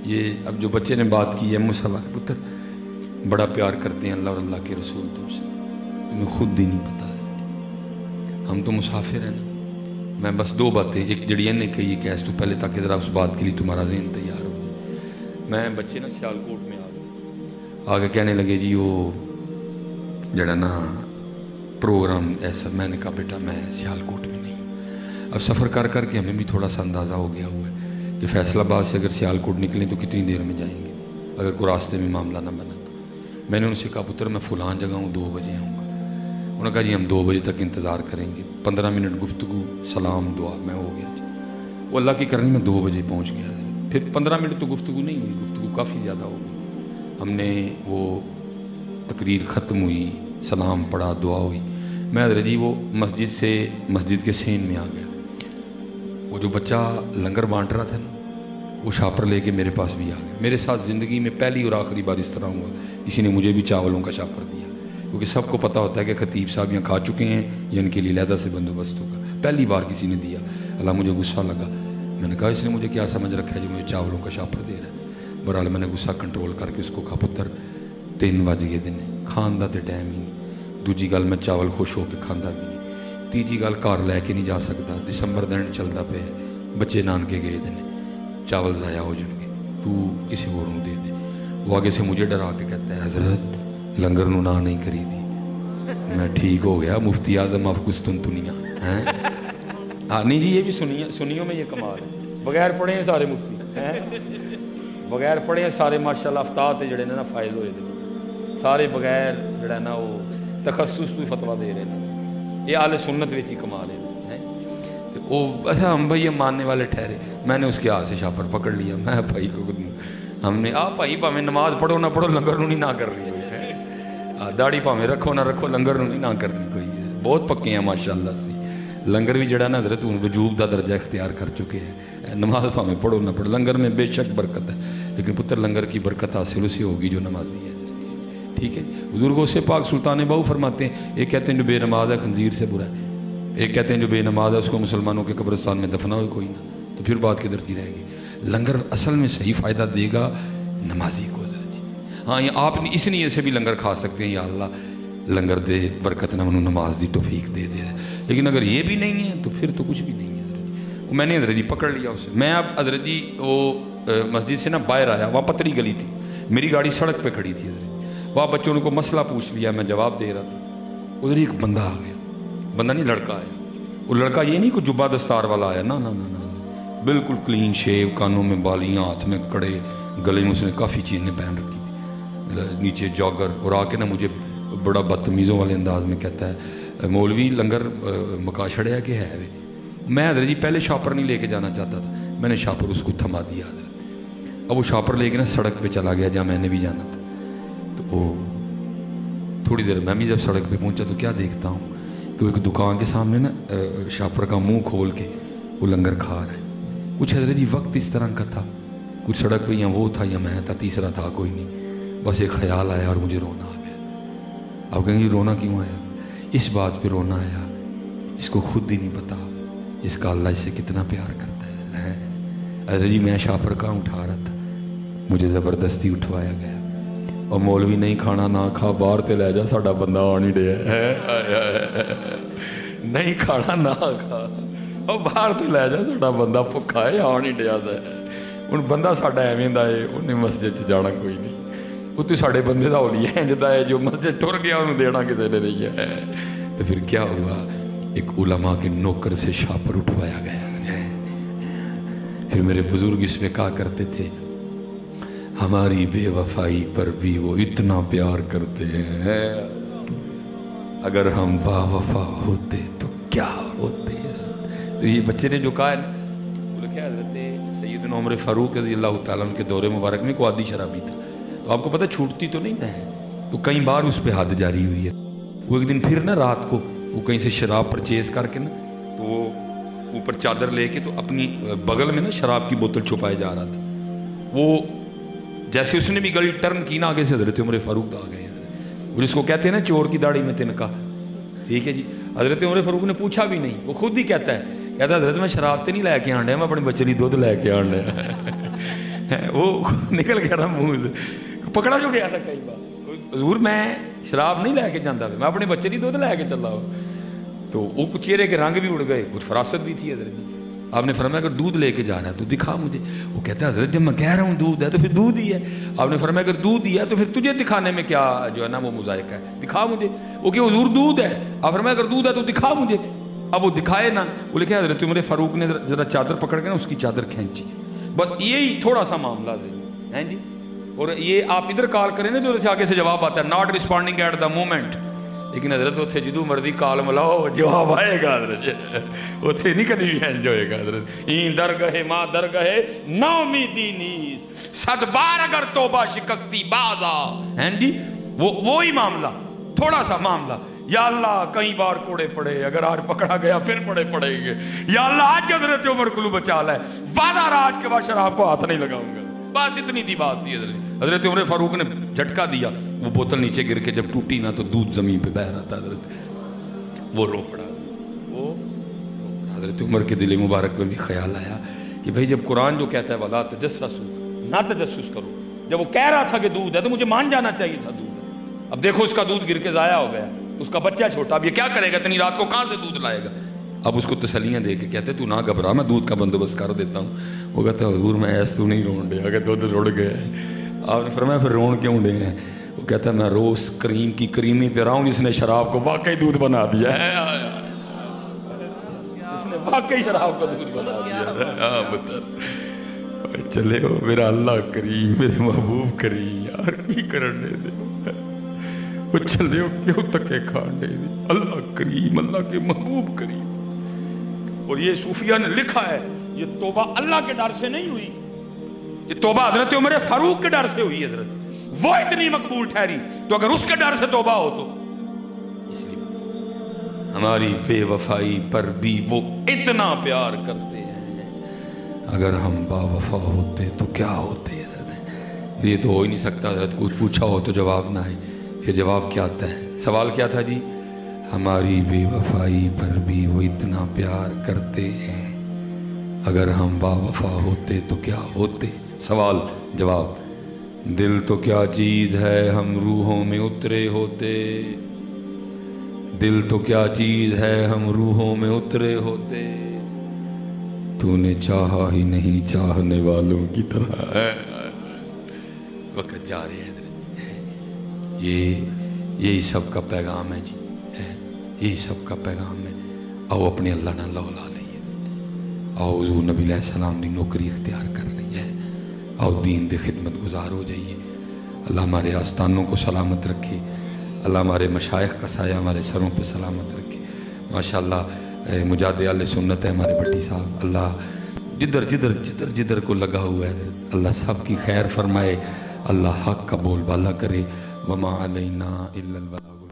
یہ اب جو بچے نے بات کی ہے مصطفیٰ پتر بڑا پیار کرتے ہیں اللہ اور اللہ کے رسول تم سے، تمہیں خود ہی نہیں پتا ہے، ہم تو مسافر ہیں نا۔ میں بس دو باتیں، ایک جڑی نے کہی کہ اس تو پہلے تاکہ ذرا اس بات کے لیے تمہارا ذہن تیار ہو جائے۔ میں بچے نا سیالکوٹ میں آگے کہنے لگے جی وہ جڑا نا پروگرام ایسا، میں نے کہا بیٹا میں سیالکوٹ میں نہیں ہوں۔ اب سفر کر کر کے ہمیں بھی تھوڑا سا اندازہ ہو گیا ہوا ہے کہ فیصل آباد سے اگر سیالکوٹ نکلیں تو کتنی دیر میں جائیں گے اگر کوئی راستے میں معاملہ نہ بنا تو۔ میں نے ان سے کہا پتر میں فلان جگہ ہوں 2 بجے آؤں گا۔ انہوں نے کہا جی ہم 2 بجے تک انتظار کریں گے، 15 منٹ گفتگو سلام دعا میں ہو گیا جی۔ وہ اللہ کی کرنی میں 2 بجے پہنچ گیا، پھر 15 منٹ تو گفتگو نہیں ہوئی، گفتگو کافی زیادہ ہو گئی۔ ہم نے وہ تقریر ختم ہوئی، سلام پڑھا، دعا ہوئی، میں حضرت جی وہ مسجد کے سین میں آ گیا۔ وہ جو بچہ لنگر بانٹ رہا تھا نا وہ شاپر لے کے میرے پاس بھی آ گیا۔ میرے ساتھ زندگی میں پہلی اور آخری بار اس طرح ہوا کسی نے مجھے بھی چاولوں کا شاپر دیا، کیونکہ سب کو پتہ ہوتا ہے کہ خطیب صاحب یہاں کھا چکے ہیں یا ان کے لیے علیحدہ سے بندوبست ہوگا۔ پہلی بار کسی نے دیا، اللہ مجھے غصہ لگا، میں نے کہا اس نے مجھے کیا سمجھ رکھا ہے جو مجھے چاولوں کا شاپر دے رہا ہے۔ بہرحال میں نے غصہ کنٹرول کر کے اس کو کہا پتر 3 بج گئے دن کھان دا تے ٹائم ہی نہیں، دوجی گل میں چاول خوش ہو کے کھانا بھی نہیں، تیجی گل گھر لے کے نہیں جا سکتا، دسمبر دن چلتا پہ بچے نانکے گئے دن چاول ضائع ہو جائیں گے، تو کسی اور دے دے۔ وہ آگے سے مجھے ڈرا کے کہتا ہے حضرت لنگر نو نہ نہیں کری دی۔ میں ٹھیک ہو گیا، مفتی اعظم آف قسطنطنیہ ہیں۔ نہیں جی یہ بھی سنیوں میں یہ کمال ہے، بغیر پڑھے ہیں سارے مفتی ہیں، بغیر پڑھے ہیں سارے ماشاءاللہ افتاد تے جڑے نے نا فائز ہوئے دے سارے بغیر جڑا نا وہ تخصص تو فتویٰ دے رہے ہیں۔ یہ اہل سنت وچ ہی کمال ہے۔ وہ اچھا ہم بھائی یہ ماننے والے ٹھہرے، میں نے اس کے ہاتھ سے شاپر پکڑ لیا، میں بھائی کو ہم نے بھائی پاویں نماز پڑھو نہ پڑھو لنگر نو نہیں نہ کرنی کوئی، داڑھی پاویں رکھو نہ رکھو لنگر نو نہیں نہ کرنی کوئی۔ بہت پکے ہیں ماشاءاللہ سے، لنگر بھی جڑا نا حضرت وجوب دا درجہ اختیار کر چکے ہیں۔ نماز پاویں پڑھو نہ پڑھو لنگر میں بے شک برکت ہے، لیکن پتر لنگر کی برکت حاصل اسے ہوگی جو نمازی ہے، ٹھیک ہے۔ حضور غوث پاک سلطان باہو فرماتے ہیں ایک کہتے ہیں جو بے نماز ہے خنزیر سے برا ہے، ایک کہتے ہیں جو بے نماز ہے اس کو مسلمانوں کے قبرستان میں دفنا ہوئے کوئی نہ، تو پھر بات کدھر کی رہے گی۔ لنگر اصل میں صحیح فائدہ دے گا نمازی کو حضرت جی۔ ہاں یہ آپ اس نیت سے بھی لنگر کھا سکتے ہیں یا اللہ لنگر دے برکت نہ منو نماز دی توفیق دے دے، لیکن اگر یہ بھی نہیں ہے تو پھر تو کچھ بھی نہیں ہے حضرت جی۔ وہ میں نے حضرت جی پکڑ لیا اسے، میں اب حضرت جی وہ مسجد سے نا باہر آیا، وہاں پتری گلی تھی، میری گاڑی سڑک پہ کھڑی تھی حضرت جی، وہاں بچوں نے کو مسئلہ پوچھ لیا، میں جواب دے رہا تھا، ادھر ایک بندہ آ گیا، بندہ نہیں لڑکا آیا، وہ لڑکا یہ نہیں کوئی جبہ دستار والا آیا، نہ بالکل کلین شیو، کانوں میں بالیاں، ہاتھ میں کڑے، گلے میں اس نے کافی چیزیں پہن رکھی تھی، نیچے جاگر، اور آ کے نا مجھے بڑا بدتمیزوں والے انداز میں کہتا ہے مولوی لنگر مکا چھڑیا کہ ہے وے۔ میں حضرت جی پہلے شاپر نہیں لے کے جانا چاہتا تھا، میں نے شاپر اس کو تھما دیا حضرت، اب وہ شاپر لے کے نا سڑک پہ چلا گیا جہاں میں نے بھی جانا تھا، تو وہ تھوڑی دیر میں بھی جب سڑک پہ پہنچا تو کیا دیکھتا ہوں کہ ایک دکان کے سامنے نا شاپر کا منہ کھول کے وہ لنگر کھا رہا ہے۔ کچھ حضرت جی وقت اس طرح کا تھا، کچھ سڑک پہ یا وہ تھا یا میں تھا، تیسرا تھا کوئی نہیں، بس ایک خیال آیا اور مجھے رونا آ گیا۔ اب کہیں گے رونا کیوں آیا؟ اس بات پہ رونا آیا اس کو خود ہی نہیں پتا اس کا اللہ اسے کتنا پیار کرتا ہے۔ حضرت جی میں شاپر کا اٹھا رہا تھا، مجھے زبردستی اٹھوایا گیا، اور مولوی نہیں کھانا نہ کھا، باہر تے لے جا ساڈا بندہ آ نہیں ڈیا، نہیں کھانا نہ کھا، اور باہر تے لے جا ساڈا بندہ بھکا ہے آ نہیں ڈیا، ہوں بندہ ساڈا ایویں دا ہے انہیں مسجد چ جانا کوئی نہیں، وہ تو ساڈے بندے دا ہولی ہے جدا ہے جو مسجد ٹر گیا انہوں دینا کسی نے نہیں ہے۔ تو پھر کیا ہوا، ایک علماء کے نوکر سے شاپر اٹھوایا گیا۔ پھر میرے بزرگ اس میں کہا کرتے تھے ہماری بے وفائی پر بھی وہ اتنا پیار کرتے ہیں، اگر ہم با وفا ہوتے تو کیا ہوتے ہیں۔ تو یہ بچے نے جو کہا ہے وہ لکھا حضرت سیدنا عمر فاروق رضی اللہ تعالیٰ عنہ کے دور مبارک میں کوئی عادی شرابی تھا، تو آپ کو پتہ چھوٹتی تو نہیں ہے، تو کئی بار اس پہ حد جاری ہوئی ہے۔ وہ ایک دن پھر نا رات کو وہ کہیں سے شراب پرچیز کر کے نا تو وہ اوپر چادر لے کے تو اپنی بغل میں نا شراب کی بوتل چھپائے جا رہا تھا، وہ جیسے اس نے بھی گلی ٹرن کی نا آگے سے حضرت عمر فاروق آ گئے، وہ جس کو کہتے ہیں نا چور کی داڑھی میں تنکا، ٹھیک ہے جی۔ حضرت عمر فاروق نے پوچھا بھی نہیں، وہ خود ہی کہتا ہے حضرت میں شراب تے نہیں لے کے آن ڈیا، میں اپنے بچے لی دودھ لے کے آن ڈیا۔ وہ نکل گیا نا منہ سے, پکڑا جو گیا تھا کئی بار. حضور میں شراب نہیں لے کے جانا, میں اپنے بچے نہیں دودھ لے کے چلا ہوں. تو وہ چہرے کے رنگ بھی اڑ گئے, کچھ فراست بھی تھی حضرت. آپ نے فرمایا اگر دودھ لے کے جانا ہے تو دکھا مجھے. وہ کہتا ہے حضرت جب میں کہہ رہا ہوں دودھ ہے تو پھر دودھ ہی ہے. آپ نے فرمایا اگر دودھ ہی ہے تو پھر تجھے دکھانے میں کیا جو ہے نا وہ مذائقہ ہے, دکھا مجھے. وہ کہ حضور دودھ ہے. آپ فرمایا اگر دودھ ہے تو دکھا مجھے. اب وہ دکھائے نا, وہ لکھا حضرت عمر فاروق نے ذرا چادر پکڑ کے نا اس کی چادر کھینچی. بس یہی تھوڑا سا معاملہ ہے جی. اور یہ آپ ادھر کال کریں نا جو آگے سے جواب آتا ہے not responding at the moment, لیکن حضرت اتنے جدو مرضی کال ملاؤ جواب آئے گا حضرت. اتنے نہیں کدی بھی انج ہوئے گا حضرت. این درگاہ ماں درگاہ نا امیدی نیز صد بار اگر توبہ شکستی بازا ہیں جی. وہی معاملہ, تھوڑا سا معاملہ. یا اللہ کئی بار کوڑے پڑے, اگر آج پکڑا گیا پھر پڑے پڑیں گے. یا اللہ آج حضرت عمر کو بچا لے, وعدہ راج کے بعد شراب کو ہاتھ نہیں لگاؤں گا. بس اتنی تھی بات تھی حضرت. حضرت عمر فاروق نے جھٹکا دیا, وہ بوتل نیچے گر کے جب ٹوٹی نا تو دودھ زمین پہ بہہ رہا تھا حضرت. وہ رو پڑا. وہ حضرت عمر کے دل مبارک میں بھی خیال آیا کہ بھئی جب قرآن جو کہتا ہے وَلَا تَجَسَّسُوا, نہ تجسس کرو, جب وہ کہہ رہا تھا کہ دودھ ہے تو مجھے مان جانا چاہیے تھا دودھ ہے. اب دیکھو اس کا دودھ گر کے ضائع ہو گیا, اس کا بچہ چھوٹا, اب یہ کیا کرے گا, اتنی رات کو کہاں سے دودھ لائے گا. اب اس کو تسلیاں دے کے کہتے تو نہ گھبرا, میں دودھ کا بندوبست کر دیتا ہوں. وہ کہتا ہے حضور میں ایس تو نہیں رون دے, اگر دودھ رڑ گیا ہے. آپ نے فرمایا پھر رون کیوں دے ہیں. وہ کہتا ہے میں روز کریم کی کریمی پہ رہا ہوں, اس نے شراب کو واقعی دودھ بنا دیا ہے. اس نے واقعی شراب کو دودھ بنا دیا ہے. چلے ہو میرا اللہ کریم, میرے محبوب کریم, یار کی کرنے دے. وہ چلے ہو کیوں تکے کھانے دے. اللہ کریم, اللہ کے محبوب کریم. اور یہ صوفیہ نے لکھا ہے یہ توبہ اللہ کے ڈر سے نہیں ہوئی, یہ توبہ حضرت عمر فاروق کے ڈر سے ہوئی حضرت. وہ اتنی مقبول ٹھہری, تو اگر اس کے ڈر سے توبہ ہو تو اس لیے ہماری بے وفائی پر بھی وہ اتنا پیار کرتے ہیں. اگر ہم با وفا ہوتے تو کیا ہوتے حضرت. یہ تو ہو ہی نہیں سکتا حضرت. کچھ پوچھا ہو تو جواب نہ آئے, پھر جواب کیا آتا ہے. سوال کیا تھا جی, ہماری بے وفائی پر بھی وہ اتنا پیار کرتے ہیں, اگر ہم با وفا ہوتے تو کیا ہوتے. سوال جواب. دل تو کیا چیز ہے ہم روحوں میں اترے ہوتے, دل تو کیا چیز ہے ہم روحوں میں اترے ہوتے, تو نے چاہا ہی نہیں چاہنے والوں کی طرح. وقت جا رہے ہیں حضرت. یہی سب کا پیغام ہے جی, یہی سب کا پیغام ہے. آؤ اپنے اللہ نہ لو لا لئیے, آؤ حضور نبی علیہ السلام دی نوکری اختیار کر لئیے, آؤ دین دے خدمت گزار ہو جائیے. اللہ ہمارے آستانوں کو سلامت رکھے, اللہ ہمارے مشائخ کا سایہ ہمارے سروں پہ سلامت رکھے. ماشاءاللہ مجاہد اہل سنت ہے ہمارے بھٹی صاحب. اللہ جدھر جدھر جدھر جدھر کو لگا ہوا ہے اللہ سب کی خیر فرمائے, اللہ حق کا بول بالا کرے. وما علینا الا البلاغ.